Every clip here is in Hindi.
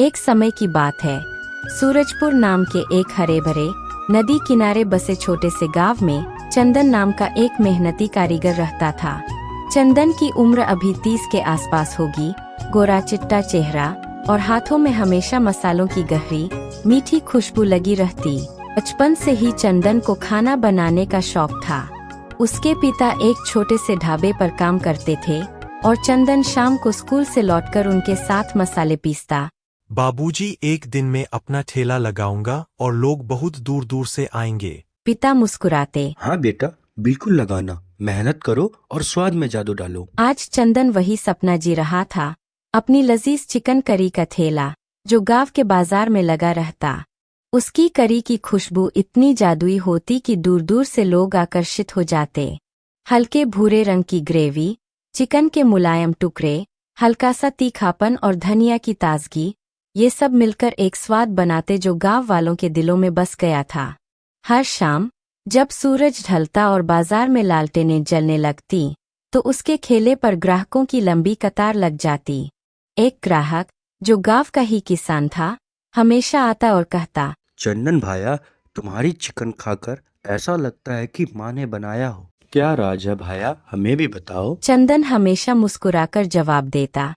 एक समय की बात है। सूरजपुर नाम के एक हरे भरे नदी किनारे बसे छोटे से गांव में चंदन नाम का एक मेहनती कारीगर रहता था। चंदन की उम्र अभी 30 के आसपास होगी। गोरा चिट्टा चेहरा और हाथों में हमेशा मसालों की गहरी मीठी खुशबू लगी रहती। बचपन से ही चंदन को खाना बनाने का शौक था। उसके पिता एक छोटे से ढाबे पर काम करते थे और चंदन शाम को स्कूल से लौटकर उनके साथ मसाले पीसता। बाबूजी, एक दिन में अपना ठेला लगाऊंगा और लोग बहुत दूर दूर से आएंगे। पिता मुस्कुराते। हाँ बेटा, बिल्कुल लगाना। मेहनत करो और स्वाद में जादू डालो। आज चंदन वही सपना जी रहा था, अपनी लजीज चिकन करी का ठेला जो गांव के बाजार में लगा रहता। उसकी करी की खुशबू इतनी जादुई होती कि दूर दूर से लोग आकर्षित हो जाते। हल्के भूरे रंग की ग्रेवी, चिकन के मुलायम टुकड़े, हल्का सा तीखापन और धनिया की ताजगी, ये सब मिलकर एक स्वाद बनाते जो गांव वालों के दिलों में बस गया था। हर शाम जब सूरज ढलता और बाजार में लालटेनें जलने लगती तो उसके ठेले पर ग्राहकों की लंबी कतार लग जाती। एक ग्राहक जो गांव का ही किसान था हमेशा आता और कहता, चंदन भाया, तुम्हारी चिकन खाकर ऐसा लगता है कि माँ ने बनाया हो। क्या राज है भाया, हमें भी बताओ। चंदन हमेशा मुस्कुराकर जवाब देता,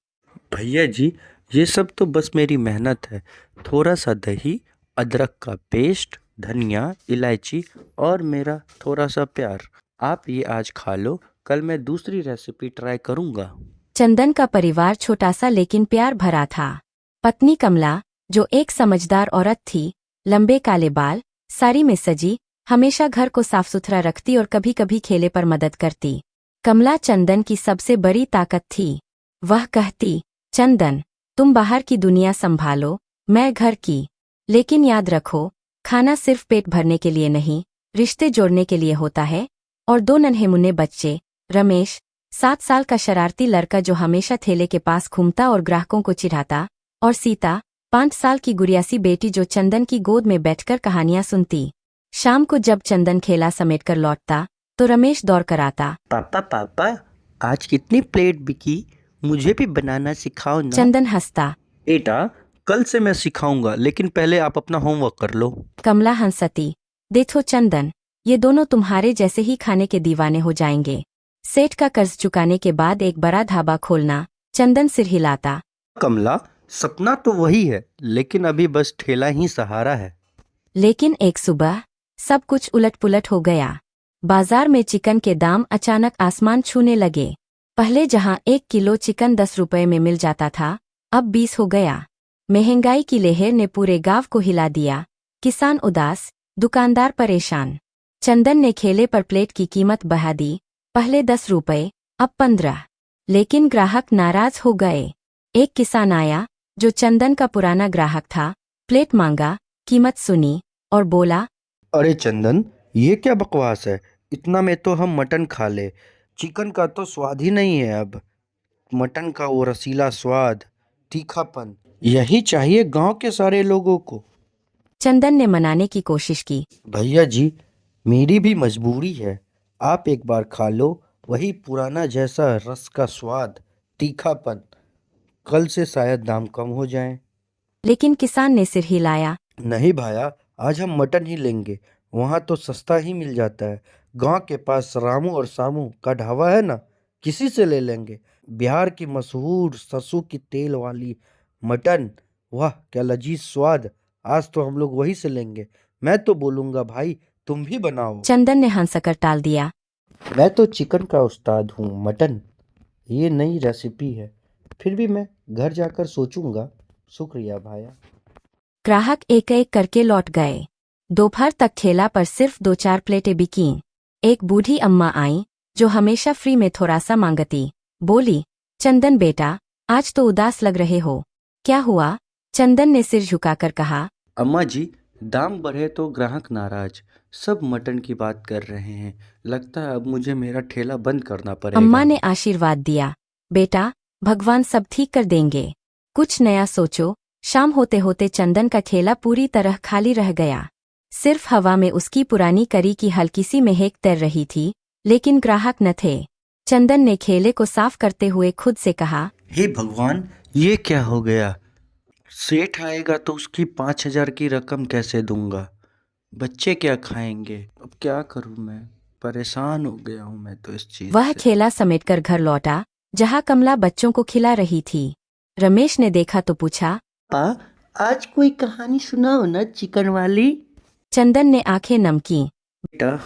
भैया जी, ये सब तो बस मेरी मेहनत है। थोड़ा सा दही, अदरक का पेस्ट, धनिया, इलायची और मेरा थोड़ा सा प्यार। आप ये आज खा लो, कल मैं दूसरी रेसिपी ट्राई करूँगा। चंदन का परिवार छोटा सा लेकिन प्यार भरा था। पत्नी कमला जो एक समझदार औरत थी, लंबे काले बाल, साड़ी में सजी, हमेशा घर को साफ सुथरा रखती और कभी कभी खेले पर मदद करती। कमला चंदन की सबसे बड़ी ताकत थी। वह कहती, चंदन, तुम बाहर की दुनिया संभालो, मैं घर की। लेकिन याद रखो, खाना सिर्फ पेट भरने के लिए नहीं, रिश्ते जोड़ने के लिए होता है। और दो नन्हे मुन्ने बच्चे, रमेश 7 साल का शरारती लड़का जो हमेशा ठेले के पास घूमता और ग्राहकों को चिढ़ाता, और सीता 5 साल की गुड़ियासी बेटी जो चंदन की गोद में बैठकर कहानियां सुनती। शाम को जब चंदन खेला समेटकर लौटता तो रमेश दौड़ कर आता, पापा पापा, आज कितनी प्लेट बिकी, मुझे भी बनाना सिखाओ ना। चंदन हंसता, बेटा, कल से मैं सिखाऊंगा, लेकिन पहले आप अपना होमवर्क कर लो। कमला हंसती, देखो चंदन, ये दोनों तुम्हारे जैसे ही खाने के दीवाने हो जाएंगे। सेठ का कर्ज चुकाने के बाद एक बड़ा ढाबा खोलना। चंदन सिर हिलाता, कमला, सपना तो वही है, लेकिन अभी बस ठेला ही सहारा है। लेकिन एक सुबह सब कुछ उलट पुलट हो गया। बाजार में चिकन के दाम अचानक आसमान छूने लगे। पहले जहां 1 किलो चिकन 10 रुपए में मिल जाता था, अब 20 हो गया। महंगाई की लहर ने पूरे गांव को हिला दिया। किसान उदास, दुकानदार परेशान। चंदन ने ठेले पर प्लेट की कीमत बढ़ा दी, पहले 10 रुपए, अब 15। लेकिन ग्राहक नाराज हो गए। एक किसान आया जो चंदन का पुराना ग्राहक था, प्लेट मांगा, कीमत सुनी और बोला, अरे चंदन, ये क्या बकवास है, इतना में तो हम मटन खा ले। चिकन का तो स्वाद ही नहीं है अब। मटन का वो रसीला स्वाद, तीखापन, यही चाहिए गांव के सारे लोगों को। चंदन ने मनाने की कोशिश की, भैया जी, मेरी भी मजबूरी है। आप एक बार खा लो, वही पुराना जैसा रस का स्वाद, तीखापन। कल से शायद दाम कम हो जाए। लेकिन किसान ने सिर हिलाया, नहीं भाया, आज हम मटन ही लेंगे। वहाँ तो सस्ता ही मिल जाता है। गांव के पास रामू और सामू का ढाबा है ना, किसी से ले लेंगे। बिहार की मशहूर सरसों की तेल वाली मटन, वाह क्या लजीज स्वाद। आज तो हम लोग वही से लेंगे। मैं तो बोलूँगा भाई, तुम भी बनाओ। चंदन ने हंसकर टाल दिया, मैं तो चिकन का उस्ताद हूँ, मटन ये नई रेसिपी है। फिर भी मैं घर जाकर सोचूंगा। शुक्रिया भाया। ग्राहक एक एक करके लौट गए। दोपहर तक ठेला पर सिर्फ 2-4 प्लेटें बिकीं। एक बूढ़ी अम्मा आई जो हमेशा फ्री में थोड़ा सा मांगती। बोली, चंदन बेटा, आज तो उदास लग रहे हो, क्या हुआ? चंदन ने सिर झुकाकर कहा, अम्मा जी, दाम बढ़े तो ग्राहक नाराज। सब मटन की बात कर रहे हैं। लगता है अब मुझे मेरा ठेला बंद करना पड़ेगा। अम्मा ने आशीर्वाद दिया, बेटा, भगवान सब ठीक कर देंगे, कुछ नया सोचो। शाम होते होते चंदन का ठेला पूरी तरह खाली रह गया। सिर्फ हवा में उसकी पुरानी करी की हल्की सी महक तैर रही थी, लेकिन ग्राहक न थे। चंदन ने ठेले को साफ करते हुए खुद से कहा, हे भगवान, ये क्या हो गया। सेठ आएगा तो उसकी 5,000 की रकम कैसे दूंगा? बच्चे क्या खाएंगे? अब क्या करूं मैं? परेशान हो गया हूं मैं तो इस चीज वह से। ठेला समेटकर घर लौटा, जहां कमला बच्चों को खिला रही थी। रमेश ने देखा तो पूछा। पापा, आज कोई कहानी सुनाओ ना, चिकन वाली। चंदन ने आंखें नम की। बेटा,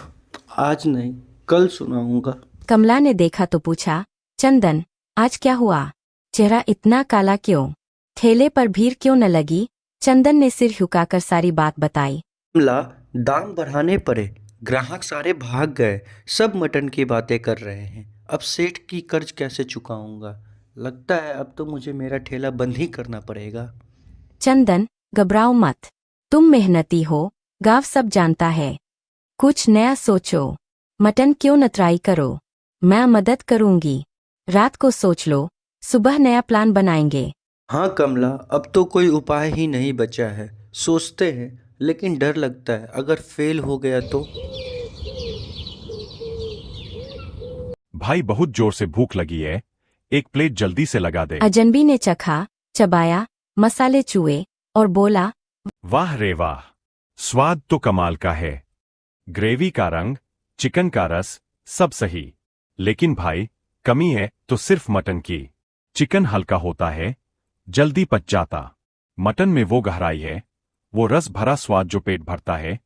आज नहीं, कल सुनाऊंगा। कमला ने देखा तो पूछा। चंदन, आज क्या हुआ? चेहरा इतना काला क्यों? ठेले पर भीड़ क्यों न लगी? चंदन ने सिर झुकाकर सारी बात बताई। कमला, दाम बढ़ाने पड़े, ग्राहक सारे भाग गए, सब मटन की बातें कर रहे हैं। अब सेठ की कर्ज कैसे चुकाऊंगा? लगता है अब तो मुझे मेरा ठेला बंद ही करना पड़ेगा। चंदन, घबराओ मत। तुम मेहनती हो, गांव सब जानता है। कुछ नया सोचो। मटन क्यों न ट्राई करो? मैं मदद करूंगी। रात को सोच लो, सुबह नया प्लान बनाएंगे। हाँ कमला, अब तो कोई उपाय ही नहीं बचा है। सोचते हैं, लेकिन डर लगता है अगर फेल हो गया तो। भाई बहुत जोर से भूख लगी है, एक प्लेट जल्दी से लगा दे। अजनबी ने चखा, चबाया, मसाले चूए और बोला। वाह रे वाह, स्वाद तो कमाल का है। ग्रेवी का रंग, चिकन का रस, सब सही। लेकिन भाई, कमी है तो सिर्फ मटन की। चिकन हल्का होता है, जल्दी पच जाता। मटन में वो गहराई है, वो रस भरा स्वाद जो पेट भरता है,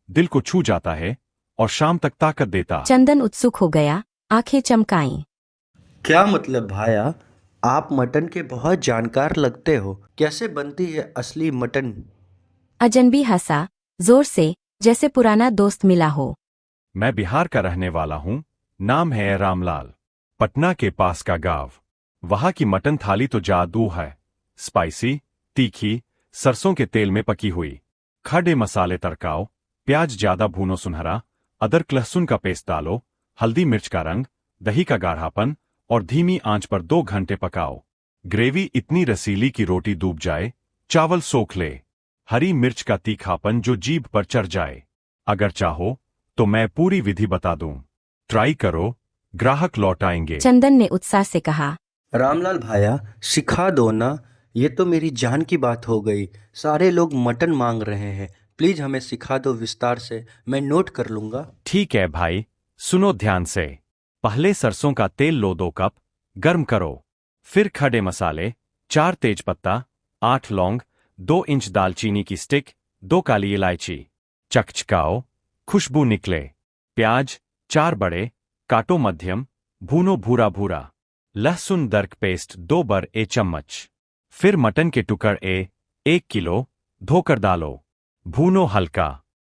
दिल को छू जाता है और शाम तक ताकत देता। चंदन उत्सुक हो गया, आंखें चमकाईं। क्या मतलब भाया? आप मटन के बहुत जानकार लगते हो। कैसे बनती है असली मटन? अजनबी हंसा, जोर से, जैसे पुराना दोस्त मिला हो। मैं बिहार का रहने वाला हूं, नाम है रामलाल। पटना के पास का गांव। वहां की मटन थाली तो जादू है। स्पाइसी, तीखी, सरसों के तेल में पकी हुई। खड़े मसाले तड़काओ, प्याज ज्यादा भूनो सुनहरा, अदरक लहसुन का पेस्ट डालो, हल्दी मिर्च का रंग, दही का गाढ़ापन और धीमी आंच पर 2 घंटे पकाओ। ग्रेवी इतनी रसीली कि रोटी डूब जाए, चावल सोख ले। हरी मिर्च का तीखापन जो जीभ पर चढ़ जाए। अगर चाहो तो मैं पूरी विधि बता दूं। ट्राई करो, ग्राहक लौट आएंगे। चंदन ने उत्साह से कहा। रामलाल भाया, सिखा दो ना। ये तो मेरी जान की बात हो गई। सारे लोग मटन मांग रहे हैं। प्लीज हमें सिखा दो विस्तार से, मैं नोट कर लूंगा। ठीक है भाई, सुनो ध्यान से। पहले सरसों का तेल लो 2 कप, गर्म करो। फिर खड़े मसाले, 4 तेजपत्ता, 8 लौंग, 2 इंच दालचीनी की स्टिक, 2 काली इलायची। चकचकाओ, खुशबू निकले। प्याज, 4 बड़े, काटो मध्यम, भूनो भूरा भूरा। लहसुन दरक पेस्ट 2 बड़े चम्मच। फिर मटन के टुकड़े 1 किलो, धोकर डालो। भूनो हल्का।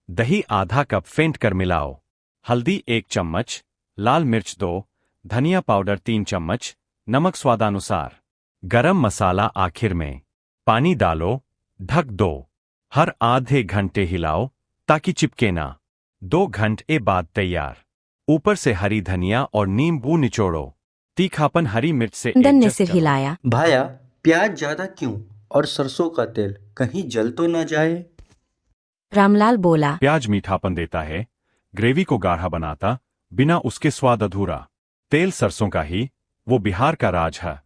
दही आधा कप फेंट कर मिलाओ। हल्दी 1 चम्मच, लाल मिर्च 2, धनिया पाउडर 3 चम्मच, नमक स्वादानुसार। गरम मसाला आखिर में। पानी डालो, ढक दो। हर आधे घंटे हिलाओ ताकि चिपके ना। 2 घंटे बाद तैयार। ऊपर से हरी धनिया और नींबू निचोड़ो। तीखापन हरी मिर्च से चंदन ने एडजस्ट सिर करो। हिलाया। भाया, प्याज ज्यादा क्यों? और सरसों का तेल कहीं जल तो ना जाए? रामलाल बोला। प्याज मीठापन देता है, ग्रेवी को गाढ़ा बनाता, बिना उसके स्वाद अधूरा। तेल सरसों का ही, वो बिहार का राज है।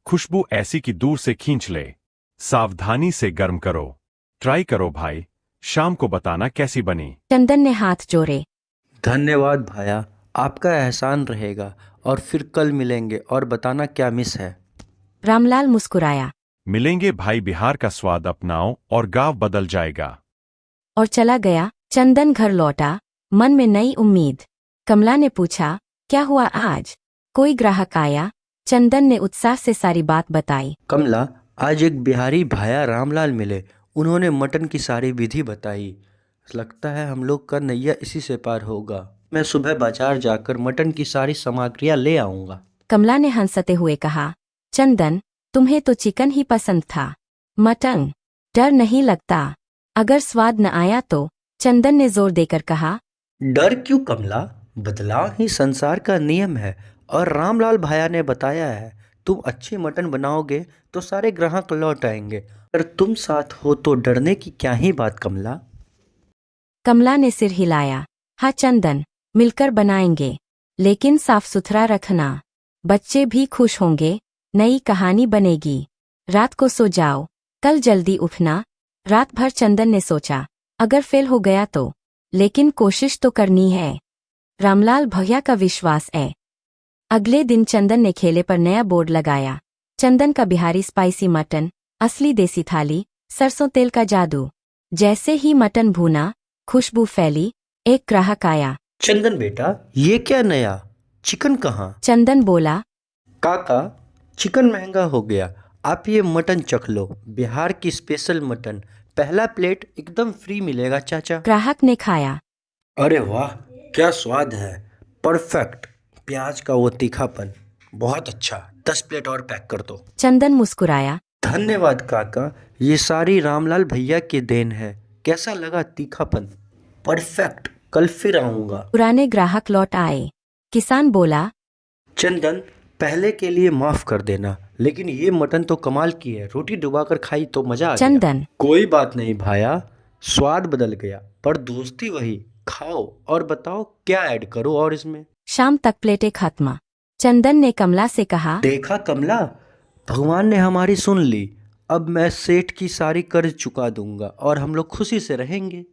खुशबू ऐसी कि दूर से खींच ले। सावधानी से गर्म करो। ट्राई करो भाई, शाम को बताना कैसी बनी। चंदन ने हाथ जोड़े। धन्यवाद भाया, आपका एहसान रहेगा। और फिर कल मिलेंगे और बताना क्या मिस है। रामलाल मुस्कुराया मिलेंगे भाई, बिहार का स्वाद अपनाओ और गांव बदल जाएगा। और चला गया। चंदन घर लौटा, मन में नई उम्मीद। कमला ने पूछा, क्या हुआ आज? कोई ग्राहक आया? चंदन ने उत्साह से सारी बात बताई। कमला, आज एक बिहारी भाया रामलाल मिले। उन्होंने मटन की सारी विधि बताई। लगता है हम लोग का नैया इसी से पार होगा। मैं सुबह बाजार जाकर मटन की सारी सामग्रियां ले आऊंगा। कमला ने हंसते हुए कहा। चंदन, तुम्हें तो चिकन ही पसंद था। मटन? डर नहीं लगता? अगर स्वाद न आया तो? चंदन ने जोर देकर कहा। डर क्यों कमला? बदलाव ही संसार का नियम है। और रामलाल भाया ने बताया है, तुम अच्छी मटन बनाओगे तो सारे ग्राहक लौट आएंगे। अगर तुम साथ हो तो डरने की क्या ही बात कमला। कमला ने सिर हिलाया। हाँ चंदन, मिलकर बनाएंगे, लेकिन साफ सुथरा रखना। बच्चे भी खुश होंगे, नई कहानी बनेगी। रात को सो जाओ, कल जल्दी उठना। रात भर चंदन ने सोचा, अगर फेल हो गया तो, लेकिन कोशिश तो करनी है। रामलाल भैया का विश्वास है। अगले दिन चंदन ने खेले पर नया बोर्ड लगाया, चंदन का बिहारी स्पाइसी मटन, असली देसी थाली, सरसों तेल का जादू। जैसे ही मटन भूना, खुशबू फैली, एक ग्राहक आया। चंदन बेटा, ये क्या नया? चिकन कहाँ? चंदन बोला, काका, चिकन महंगा हो गया, आप ये मटन चख लो, बिहार की स्पेशल मटन, पहला प्लेट एकदम फ्री मिलेगा चाचा। ग्राहक ने खाया। अरे वाह, क्या स्वाद है, परफेक्ट। प्याज का वो तीखापन, बहुत अच्छा। 10 प्लेट और पैक कर दो। चंदन मुस्कुराया। धन्यवाद काका, ये सारी रामलाल भैया की देन है। कैसा लगा तीखापन? परफेक्ट, कल फिर आऊंगा। पुराने ग्राहक लौट आए। किसान बोला, चंदन, पहले के लिए माफ कर देना, लेकिन ये मटन तो कमाल की है, रोटी डुबाकर खाई तो मजा आ गया। चंदन, कोई बात नहीं भाया, स्वाद बदल गया पर दोस्ती वही। खाओ और बताओ क्या ऐड करो और इसमें। शाम तक प्लेटें खत्म। चंदन ने कमला से कहा, देखा कमला, भगवान ने हमारी सुन ली। अब मैं सेठ की सारी कर्ज चुका दूंगा और हम लोग खुशी से रहेंगे।